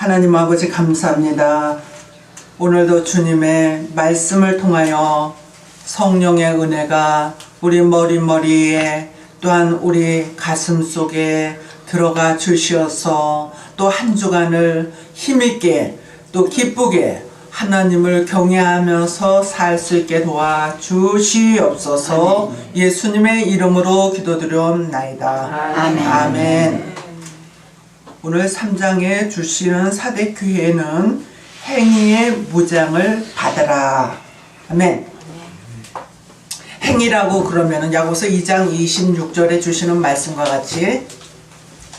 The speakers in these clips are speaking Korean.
하나님 아버지 감사합니다. 오늘도 주님의 말씀을 통하여 성령의 은혜가 우리 머리에 또한 우리 가슴 속에 들어가 주시어서 또 한 주간을 힘있게 또 기쁘게 하나님을 경외하면서 살 수 있게 도와주시옵소서. 예수님의 이름으로 기도드려옵나이다. 아멘. 아멘. 오늘 3장에 주시는 사대교회는 행위의 무장을 받으라. 아멘. 행위라고 그러면은 야고보서 2장 26절에 주시는 말씀과 같이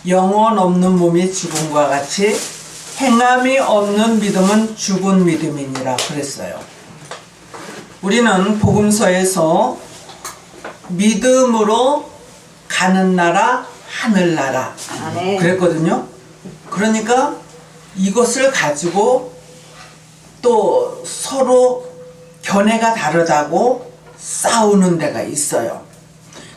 영혼 없는 몸이 죽음과 같이 행함이 없는 믿음은 죽은 믿음이니라 그랬어요. 우리는 복음서에서 믿음으로 가는 나라 하늘나라 그랬거든요. 그러니까 이것을 가지고 또 서로 견해가 다르다고 싸우는 데가 있어요.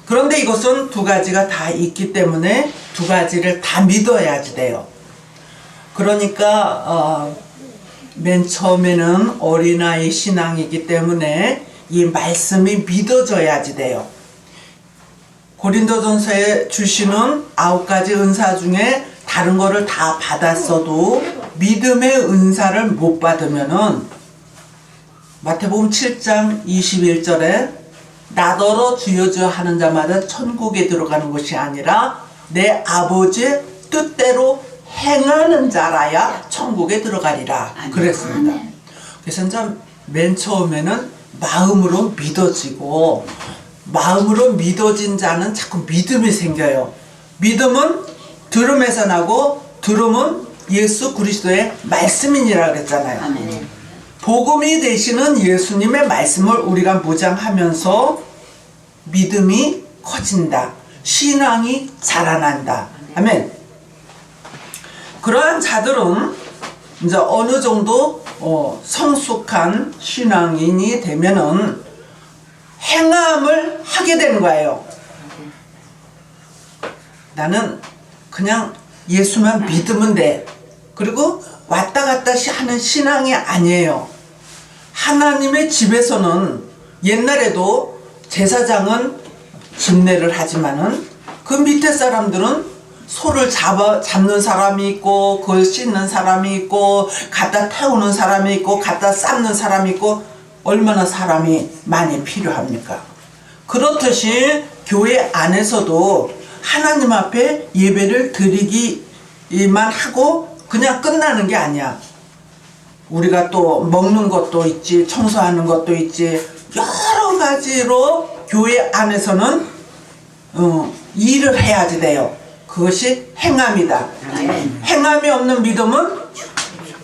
그런데 이것은 두 가지가 다 있기 때문에 두 가지를 다 믿어야지 돼요. 그러니까 맨 처음에는 어린아이 신앙이기 때문에 이 말씀이 믿어져야지 돼요. 고린도전서에 주시는 9가지 은사 중에 다른 거를 다 받았어도 믿음의 은사를 못 받으면은 마태복음 7장 21절에 나더러 주여 주여 하는 자마다 천국에 들어가는 것이 아니라 내 아버지의 뜻대로 행하는 자라야 천국에 들어가리라 그랬습니다. 그래서 이제 맨 처음에는 마음으로 믿어지고 마음으로 믿어진 자는 자꾸 믿음이 생겨요. 믿음은 들음에서 나고 들음은 예수 그리스도의 말씀이니라 그랬잖아요. 아멘. 복음이 되시는 예수님의 말씀을 우리가 무장하면서 믿음이 커진다. 신앙이 자라난다. 아멘. 그러한 자들은 이제 어느 정도 성숙한 신앙인이 되면은 행함을 하게 되는 거예요. 나는 그냥 예수만 믿으면 돼. 그리고 왔다 갔다 하는 신앙이 아니에요. 하나님의 집에서는 옛날에도 제사장은 집례를 하지만은 그 밑에 사람들은 소를 잡는 사람이 있고 그걸 씻는 사람이 있고 갖다 태우는 사람이 있고 갖다 삶는 사람이 있고 얼마나 사람이 많이 필요합니까? 그렇듯이 교회 안에서도 하나님 앞에 예배를 드리기만 하고 그냥 끝나는 게 아니야. 우리가 또 먹는 것도 있지, 청소하는 것도 있지, 여러 가지로 교회 안에서는 일을 해야지 돼요. 그것이 행함이다. 행함이 없는 믿음은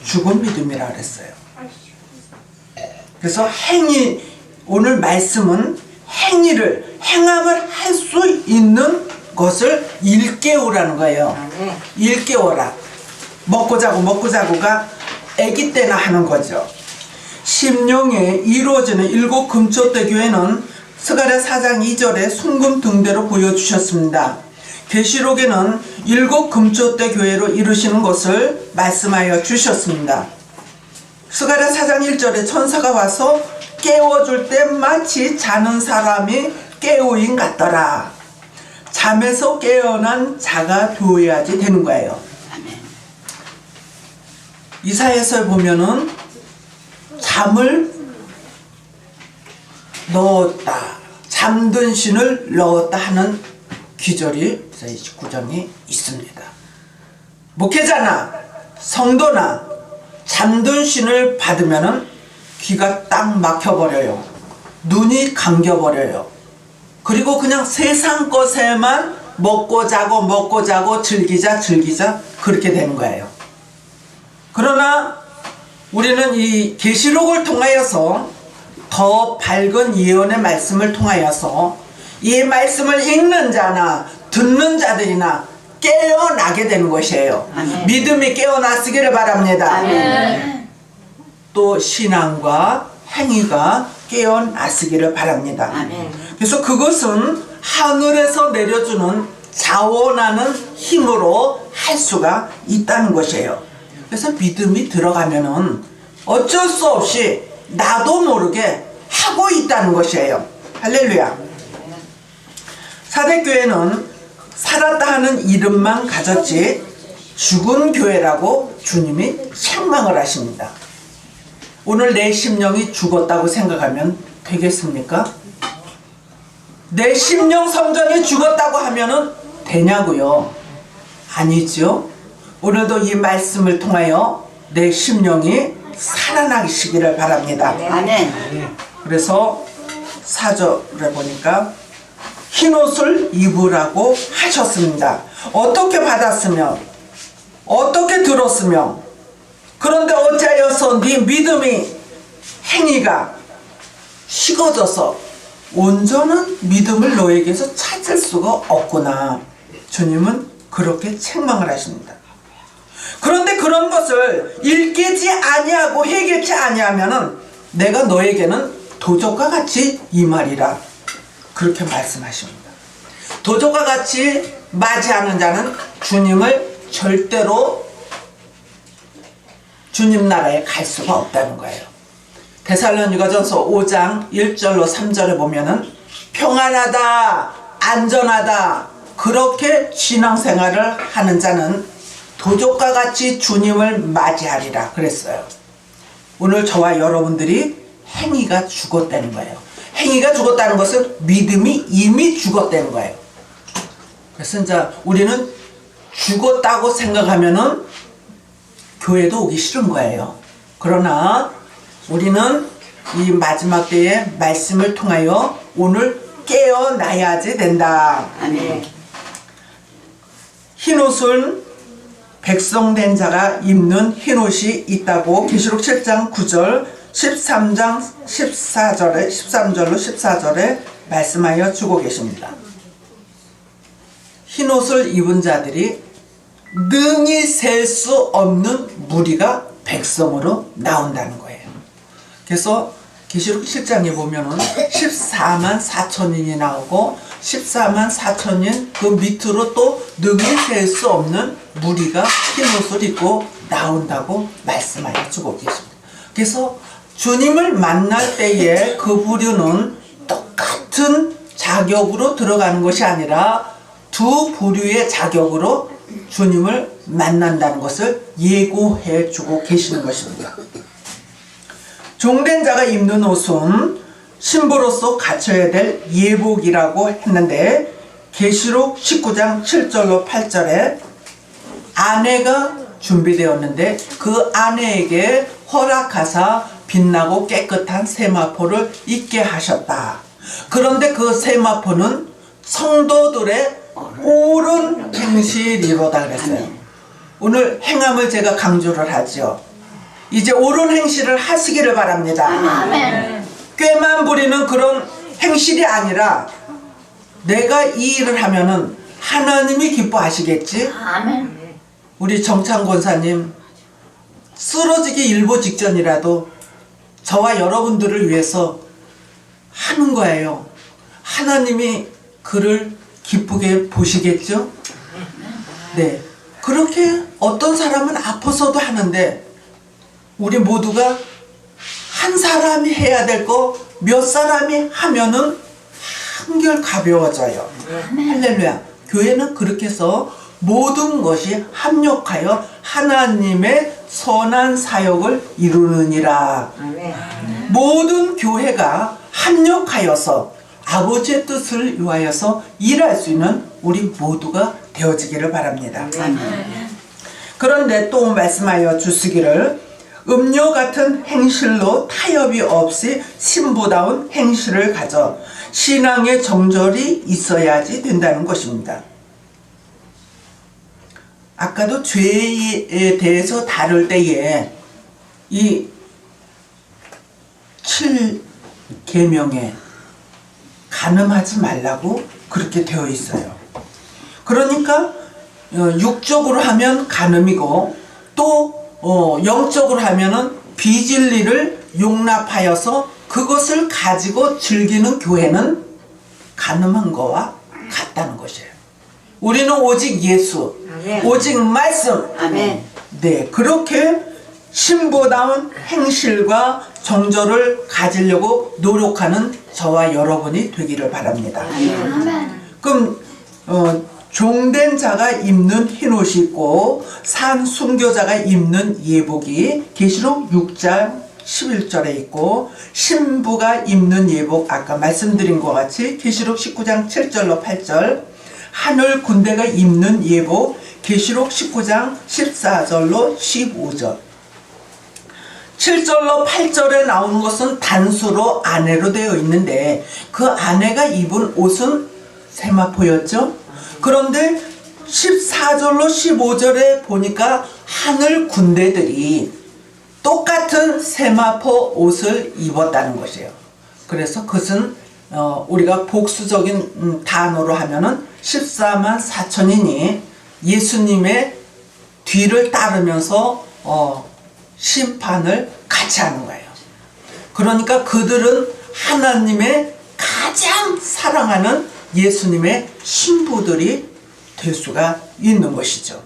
죽은 믿음이라 그랬어요. 그래서 행위, 오늘 말씀은 행함을 할 수 있는 것을 일깨우라는 거예요. 일깨워라. 먹고 자고가 아기 때나 하는 거죠. 심령에 이루어지는 7 금초대 교회는 스가랴 4장 2절에 순금 등대로 보여주셨습니다. 계시록에는 7 금초대 교회로 이루시는 것을 말씀하여 주셨습니다. 스가랴 4장 1절에 천사가 와서 깨워줄 때 마치 자는 사람이 깨우인 같더라. 잠에서 깨어난 자가 되어야지 되는 거예요. 이사야서에 보면은 잠을 넣었다, 잠든 신을 넣었다 하는 기절이 29장에 있습니다. 목회자나 성도나 잠든 신을 받으면은 귀가 딱 막혀버려요. 눈이 감겨버려요. 그리고 그냥 세상 것에만 먹고 자고 즐기자 그렇게 되는 거예요. 그러나 우리는 이 계시록을 통하여서 더 밝은 예언의 말씀을 통하여서 이 말씀을 읽는 자나 듣는 자들이나 깨어나게 되는 것이에요. 아멘. 믿음이 깨어났으기를 바랍니다. 아멘. 또 신앙과 행위가 깨어났으기를 바랍니다. 아멘. 그래서 그것은 하늘에서 내려주는 자원하는 힘으로 할 수가 있다는 것이에요. 그래서 믿음이 들어가면은 어쩔 수 없이 나도 모르게 하고 있다는 것이에요. 할렐루야. 사대교회는 살았다 하는 이름만 가졌지 죽은 교회라고 주님이 책망을 하십니다. 오늘 내 심령이 죽었다고 생각하면 되겠습니까? 내 심령 성전이 죽었다고 하면은 되냐고요? 아니죠. 오늘도 이 말씀을 통하여 내 심령이 살아나시기를 바랍니다. 아멘. 그래서 4절에 보니까 흰옷을 입으라고 하셨습니다. 어떻게 받았으며 어떻게 들었으며 그런데 어찌하여서 네 믿음이 행위가 식어져서 온전한 믿음을 너에게서 찾을 수가 없구나. 주님은 그렇게 책망을 하십니다. 그런데 그런 것을 일깨지 아니하고 해결치 아니하면은 내가 너에게는 도적과 같이 임하리라. 그렇게 말씀하십니다. 도적과 같이 맞이하는 자는 주님을 절대로 주님 나라에 갈 수가 없다는 거예요. 데살로니가전서 5장 1절로 3절에 보면은 평안하다, 안전하다 그렇게 신앙생활을 하는 자는 도적과 같이 주님을 맞이하리라 그랬어요. 오늘 저와 여러분들이 행위가 죽었다는 거예요. 행위가 죽었다는 것은 믿음이 이미 죽었다는 거예요. 그래서 이제 우리는 죽었다고 생각하면은 교회도 오기 싫은 거예요. 그러나 우리는 이 마지막 때의 말씀을 통하여 오늘 깨어나야지 된다. 아멘. 흰옷은 백성된 자가 입는 흰옷이 있다고 계시록 7장 9절 13장 14절에 13절로 14절에 말씀하여 주고 계십니다. 흰옷을 입은 자들이 능히 셀 수 없는 무리가 백성으로 나온다는 거예요. 그래서 계시록 7장에 보면은 14만 4천인이 나오고 14만 4천인 그 밑으로 또 능히 셀 수 없는 무리가 흰옷을 입고 나온다고 말씀하여 주고 계십니다. 그래서 주님을 만날 때에 그 부류는 똑같은 자격으로 들어가는 것이 아니라 두 부류의 자격으로 주님을 만난다는 것을 예고해 주고 계시는 것입니다. 종된 자가 입는 옷은 신부로서 갖춰야 될 예복이라고 했는데 계시록 19장 7절로 8절에 아내가 준비되었는데 그 아내에게 허락하사 빛나고 깨끗한 세마포를 입게 하셨다. 그런데 그 세마포는 성도들의 옳은 행실이로다 그랬어요. 오늘 행함을 제가 강조를 하죠. 이제 옳은 행실을 하시기를 바랍니다. 아멘. 꾀만 부리는 그런 행실이 아니라 내가 이 일을 하면은 하나님이 기뻐하시겠지. 아멘. 우리 정창 권사님 쓰러지기 일보 직전이라도 저와 여러분들을 위해서 하는 거예요. 하나님이 그를 기쁘게 보시겠죠? 네. 그렇게 어떤 사람은 아파서도 하는데 우리 모두가 한 사람이 해야 될 거 몇 사람이 하면은 한결 가벼워져요. 할렐루야. 교회는 그렇게 해서 모든 것이 합력하여 하나님의 선한 사역을 이루느니라. 모든 교회가 합력하여서 아버지의 뜻을 위하여서 일할 수 있는 우리 모두가 되어지기를 바랍니다. 그런데 또 말씀하여 주시기를 음료 같은 행실로 타협이 없이 신부다운 행실을 가져 신앙의 정절이 있어야지 된다는 것입니다. 아까도 죄에 대해서 다룰 때에 이 7계명에 간음하지 말라고 그렇게 되어 있어요. 그러니까 육적으로 하면 간음이고 또 영적으로 하면은 비진리를 용납하여서 그것을 가지고 즐기는 교회는 간음한 거와 같다는 것이에요. 우리는 오직 예수, 아멘. 오직 말씀, 아멘. 네, 그렇게 신부다운 행실과 정절을 가지려고 노력하는 저와 여러분이 되기를 바랍니다. 그럼 종된 자가 입는 흰옷이 있고 산 순교자가 입는 예복이 계시록 6장 11절에 있고, 신부가 입는 예복 아까 말씀드린 것 같이 계시록 19장 7절로 8절, 하늘 군대가 입는 예복 계시록 19장 14절로 15절. 7절로 8절에 나오는 것은 단수로 아내로 되어 있는데 그 아내가 입은 옷은 세마포였죠. 그런데 14절로 15절에 보니까 하늘 군대들이 똑같은 세마포 옷을 입었다는 것이에요. 그래서 그것은 우리가 복수적인 단어로 하면은 14만 4천인이 예수님의 뒤를 따르면서 심판을 같이 하는 거예요. 그러니까 그들은 하나님의 가장 사랑하는 예수님의 신부들이 될 수가 있는 것이죠.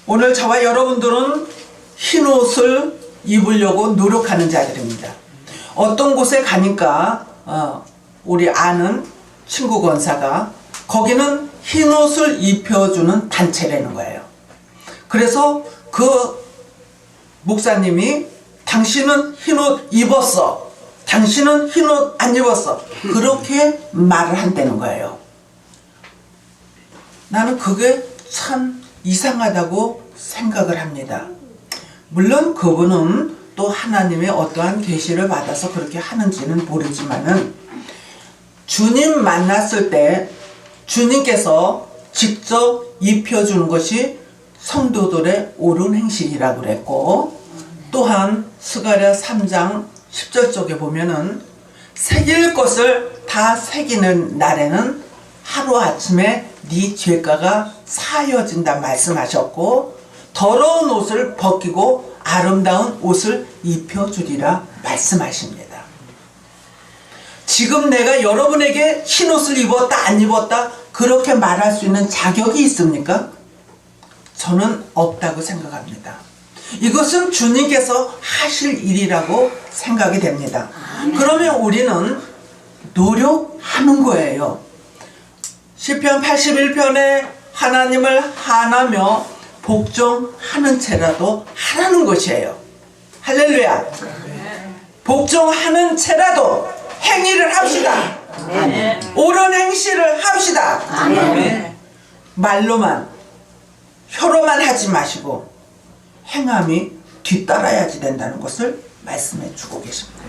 오늘 저와 여러분들은 흰 옷을 입으려고 노력하는 자들입니다. 어떤 곳에 가니까 우리 아는 친구 권사가 거기는 흰 옷을 입혀주는 단체라는 거예요. 그래서 그 목사님이 당신은 흰 옷 입었어, 당신은 흰 옷 안 입었어, 그렇게 말을 한다는 거예요. 나는 그게 참 이상하다고 생각을 합니다. 물론 그분은 또 하나님의 어떠한 계시를 받아서 그렇게 하는지는 모르지만은 주님 만났을 때 주님께서 직접 입혀주는 것이 성도들의 옳은 행실이라고 그랬고, 또한 스가랴 3장 10절 쪽에 보면은 새길 것을 다 새기는 날에는 하루아침에 네 죄가가 사여진다 말씀하셨고, 더러운 옷을 벗기고 아름다운 옷을 입혀주리라 말씀하십니다. 지금 내가 여러분에게 흰 옷을 입었다 안 입었다 그렇게 말할 수 있는 자격이 있습니까? 저는 없다고 생각합니다. 이것은 주님께서 하실 일이라고 생각이 됩니다. 그러면 우리는 노력하는 거예요. 시편 81편에 하나님을 하나며 복종하는 채라도 하라는 것이에요. 할렐루야. 복종하는 채라도 행위를 합시다. 옳은 행실을 합시다. 말로만 혀로만 하지 마시고 행함이 뒤따라야지 된다는 것을 말씀해 주고 계십니다.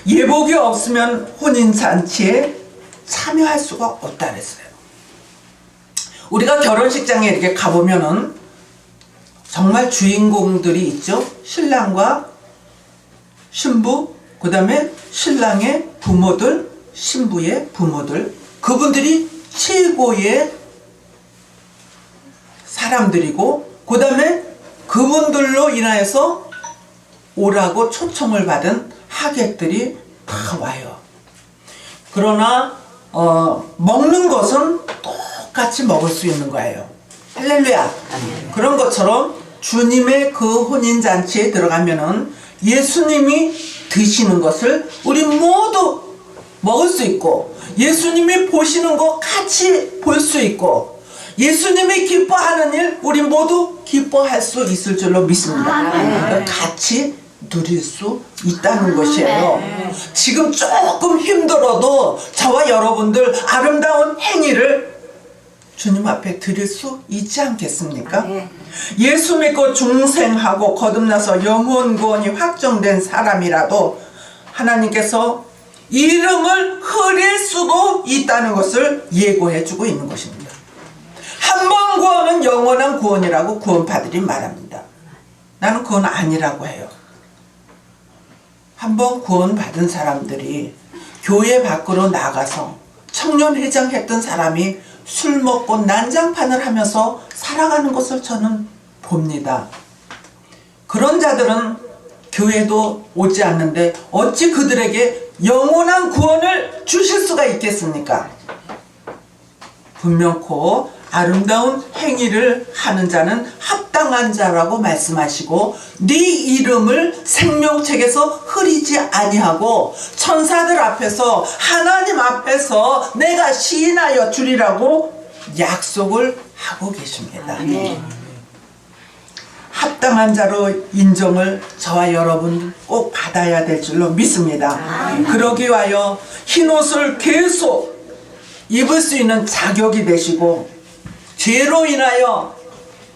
예복이 없으면 혼인잔치에 참여할 수가 없다 그랬어요. 우리가 결혼식장에 이렇게 가보면은 정말 주인공들이 있죠. 신랑과 신부, 그 다음에 신랑의 부모들, 신부의 부모들, 그분들이 최고의 사람들이고, 그 다음에 그분들로 인하여서 오라고 초청을 받은 하객들이 다 와요. 그러나 먹는 것은 똑같이 먹을 수 있는 거예요. 할렐루야. 그런 것처럼 주님의 그 혼인잔치에 들어가면은 예수님이 드시는 것을 우리 모두 먹을 수 있고, 예수님이 보시는 거 같이 볼 수 있고, 예수님이 기뻐하는 일 우리 모두 기뻐할 수 있을 줄로 믿습니다. 같이 누릴 수 있다는 것이에요. 지금 조금 힘들어도 저와 여러분들 아름다운 행위를 주님 앞에 드릴 수 있지 않겠습니까? 예수 믿고 중생하고 거듭나서 영혼 구원이 확정된 사람이라도 하나님께서 이름을 흐릴 수도 있다는 것을 예고해 주고 있는 것입니다. 한 번 구원은 영원한 구원이라고 구원파들이 말합니다. 나는 그건 아니라고 해요. 한 번 구원받은 사람들이 교회 밖으로 나가서 청년회장 했던 사람이 술 먹고 난장판을 하면서 살아가는 것을 저는 봅니다. 그런 자들은 교회도 오지 않는데 어찌 그들에게 영원한 구원을 주실 수가 있겠습니까? 분명코 아름다운 행위를 하는 자는 합당한 자라고 말씀하시고 네 이름을 생명책에서 흐리지 아니하고 천사들 앞에서 하나님 앞에서 내가 시인하여 주리라고 약속을 하고 계십니다. 합당한 자로 인정을 저와 여러분 꼭 받아야 될 줄로 믿습니다. 그러기 위하여 흰옷을 계속 입을 수 있는 자격이 되시고 죄로 인하여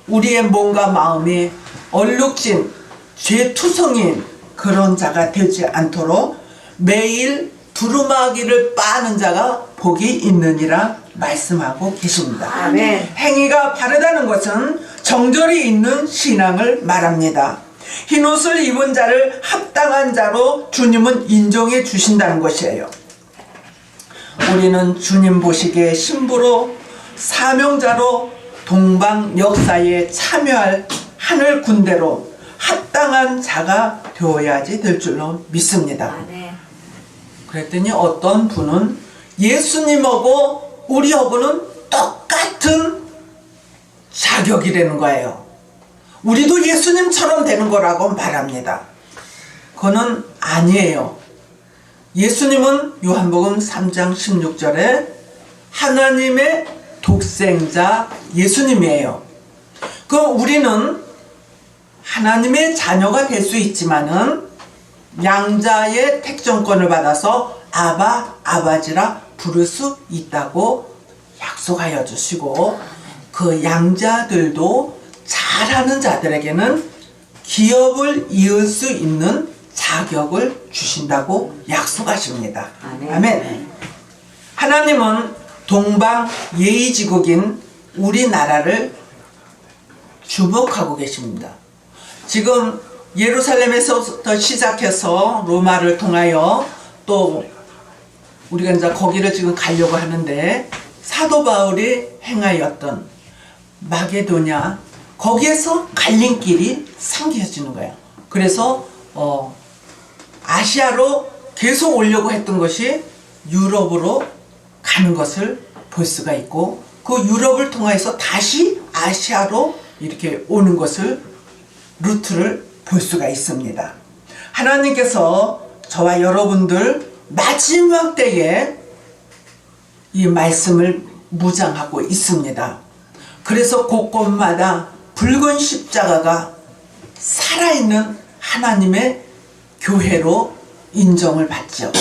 우리의 몸과 마음이 얼룩진 죄투성인 그런 자가 되지 않도록 매일 두루마기를 빠는 자가 복이 있느니라 말씀하고 계십니다. 아멘. 행위가 바르다는 것은 정절이 있는 신앙을 말합니다. 흰옷을 입은 자를 합당한 자로 주님은 인정해 주신다는 것이에요. 우리는 주님 보시기에 신부로 사명자로 동방 역사에 참여할 하늘 군대로 합당한 자가 되어야지 될 줄로 믿습니다. 그랬더니 어떤 분은 예수님하고 우리하고는 똑같은 자격이라는 거예요. 우리도 예수님처럼 되는 거라고 말합니다. 그거는 아니에요. 예수님은 요한복음 3장 16절에 하나님의 독생자 예수님이에요. 그럼 우리는 하나님의 자녀가 될 수 있지만은 양자의 택정권을 받아서 아바, 아바지라 부를 수 있다고 약속하여 주시고 그 양자들도 잘하는 자들에게는 기업을 이을 수 있는 자격을 주신다고 약속하십니다. 아멘. 하나님은 동방 예의지국인 우리나라를 주목하고 계십니다. 지금 예루살렘에서부터 시작해서 로마를 통하여 또 우리가 이제 거기를 지금 가려고 하는데 사도 바울이 행하였던 마게도냐 거기에서 갈림길이 생겨지는 거예요. 그래서 아시아로 계속 오려고 했던 것이 유럽으로 가는 것을 볼 수가 있고 그 유럽을 통해서 다시 아시아로 이렇게 오는 것을 루트를 볼 수가 있습니다. 하나님께서 저와 여러분들 마지막 때에 이 말씀을 무장하고 있습니다. 그래서 곳곳마다 붉은 십자가가 살아있는 하나님의 교회로 인정을 받죠.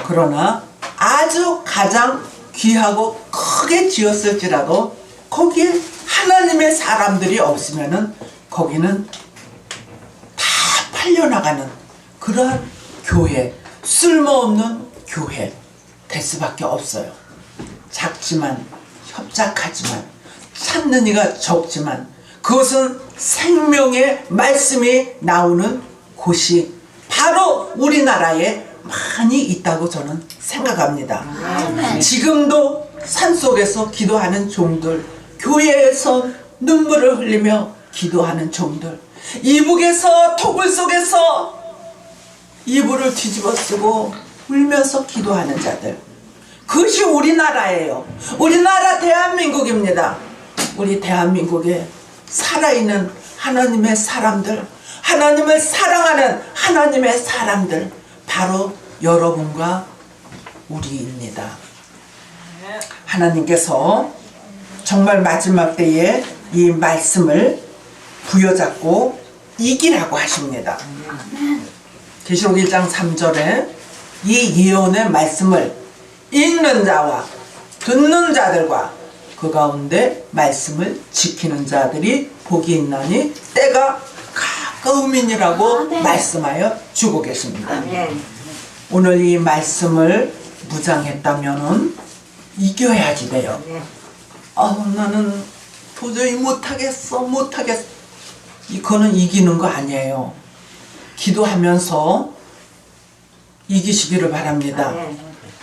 그러나 아주 가장 귀하고 크게 지었을지라도 거기에 하나님의 사람들이 없으면은 거기는 다 팔려나가는 그러한 교회, 쓸모없는 교회 될 수밖에 없어요. 작지만 협착하지만 찾는 이가 적지만 그것은 생명의 말씀이 나오는 곳이 바로 우리나라에 많이 있다고 저는 생각합니다. 지금도 산속에서 기도하는 종들, 교회에서 눈물을 흘리며 기도하는 종들, 이북에서 토굴 속에서 이불을 뒤집어 쓰고 울면서 기도하는 자들, 그것이 우리나라예요. 우리나라 대한민국입니다. 우리 대한민국에 살아있는 하나님의 사람들, 하나님을 사랑하는 하나님의 사람들, 바로 여러분과 우리입니다. 하나님께서 정말 마지막 때에 이 말씀을 부여잡고 이기라고 하십니다. 계시록 1장 3절에 이 예언의 말씀을 읽는 자와 듣는 자들과 그 가운데 말씀을 지키는 자들이 복이 있나니 때가 가까움이니라고 말씀하여 주고 계십니다. 오늘 이 말씀을 무장했다면은 이겨야지 돼요. 나는 도저히 못하겠어. 이거는 이기는 거 아니에요. 기도하면서 이기시기를 바랍니다.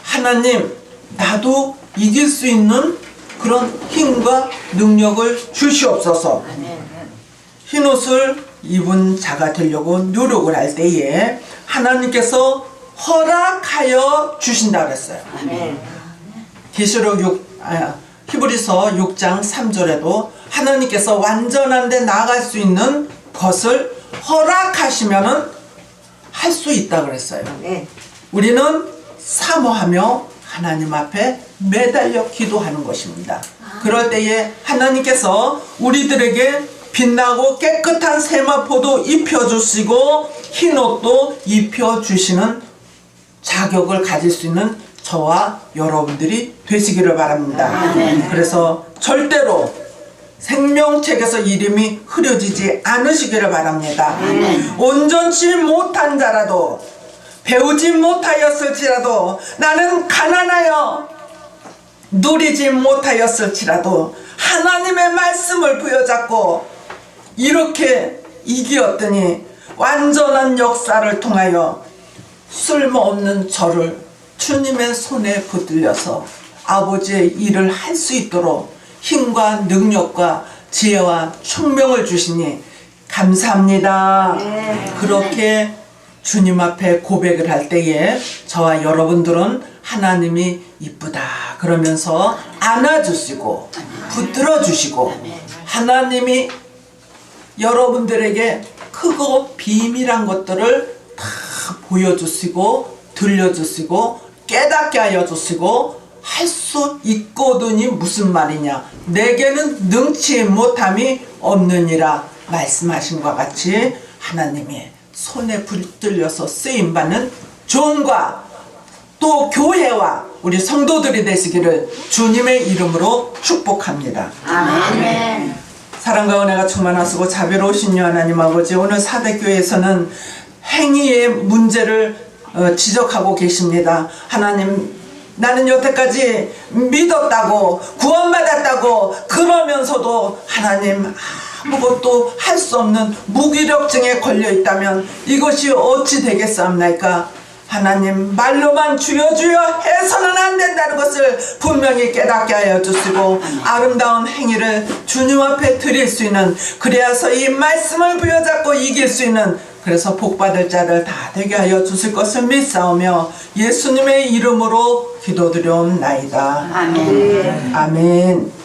하나님, 나도 이길 수 있는 그런 힘과 능력을 주시옵소서. 흰옷을 입은 자가 되려고 노력을 할 때에 하나님께서 허락하여 주신다고 했어요. 계시록 히브리서 6장 3절에도 하나님께서 완전한 데 나아갈 수 있는 것을 허락하시면은 할 수 있다 그랬어요. 네. 우리는 사모하며 하나님 앞에 매달려 기도하는 것입니다. 그럴 때에 하나님께서 우리들에게 빛나고 깨끗한 세마포도 입혀주시고 흰옷도 입혀주시는 자격을 가질 수 있는 저와 여러분들이 되시기를 바랍니다. 그래서 절대로 생명책에서 이름이 흐려지지 않으시기를 바랍니다. 온전치 못한 자라도 배우지 못하였을지라도 나는 가난하여 누리지 못하였을지라도 하나님의 말씀을 부여잡고 이렇게 이기었더니 완전한 역사를 통하여 쓸모없는 저를 주님의 손에 붙들려서 아버지의 일을 할 수 있도록 힘과 능력과 지혜와 총명을 주시니 감사합니다. 그렇게 주님 앞에 고백을 할 때에 저와 여러분들은 하나님이 이쁘다 그러면서 안아주시고 붙들어 주시고 하나님이 여러분들에게 크고 비밀한 것들을 다 보여주시고 들려주시고 깨닫게 하여 주시고 할 수 있거든이 무슨 말이냐, 내게는 능치 못함이 없느니라 말씀하신 것 같이 하나님의 손에 붙들려서 쓰임받는 종과 또 교회와 우리 성도들이 되시기를 주님의 이름으로 축복합니다. 아멘. 사랑과 은혜가 충만하시고 자비로우신 하나님 아버지, 오늘 사대교회에서는 행위의 문제를 지적하고 계십니다. 하나님, 나는 여태까지 믿었다고 구원받았다고 그러면서도 하나님 아무것도 할 수 없는 무기력증에 걸려 있다면 이것이 어찌 되겠사옵나이까? 하나님, 말로만 주여 주여 해서는 안 된다는 것을 분명히 깨닫게 하여 주시고 아름다운 행위를 주님 앞에 드릴 수 있는, 그래야서 이 말씀을 부여잡고 이길 수 있는, 그래서 복받을 자를 다 되게 하여 주실 것을 믿사오며 예수님의 이름으로 기도드려옵나이다. 아멘. 아멘.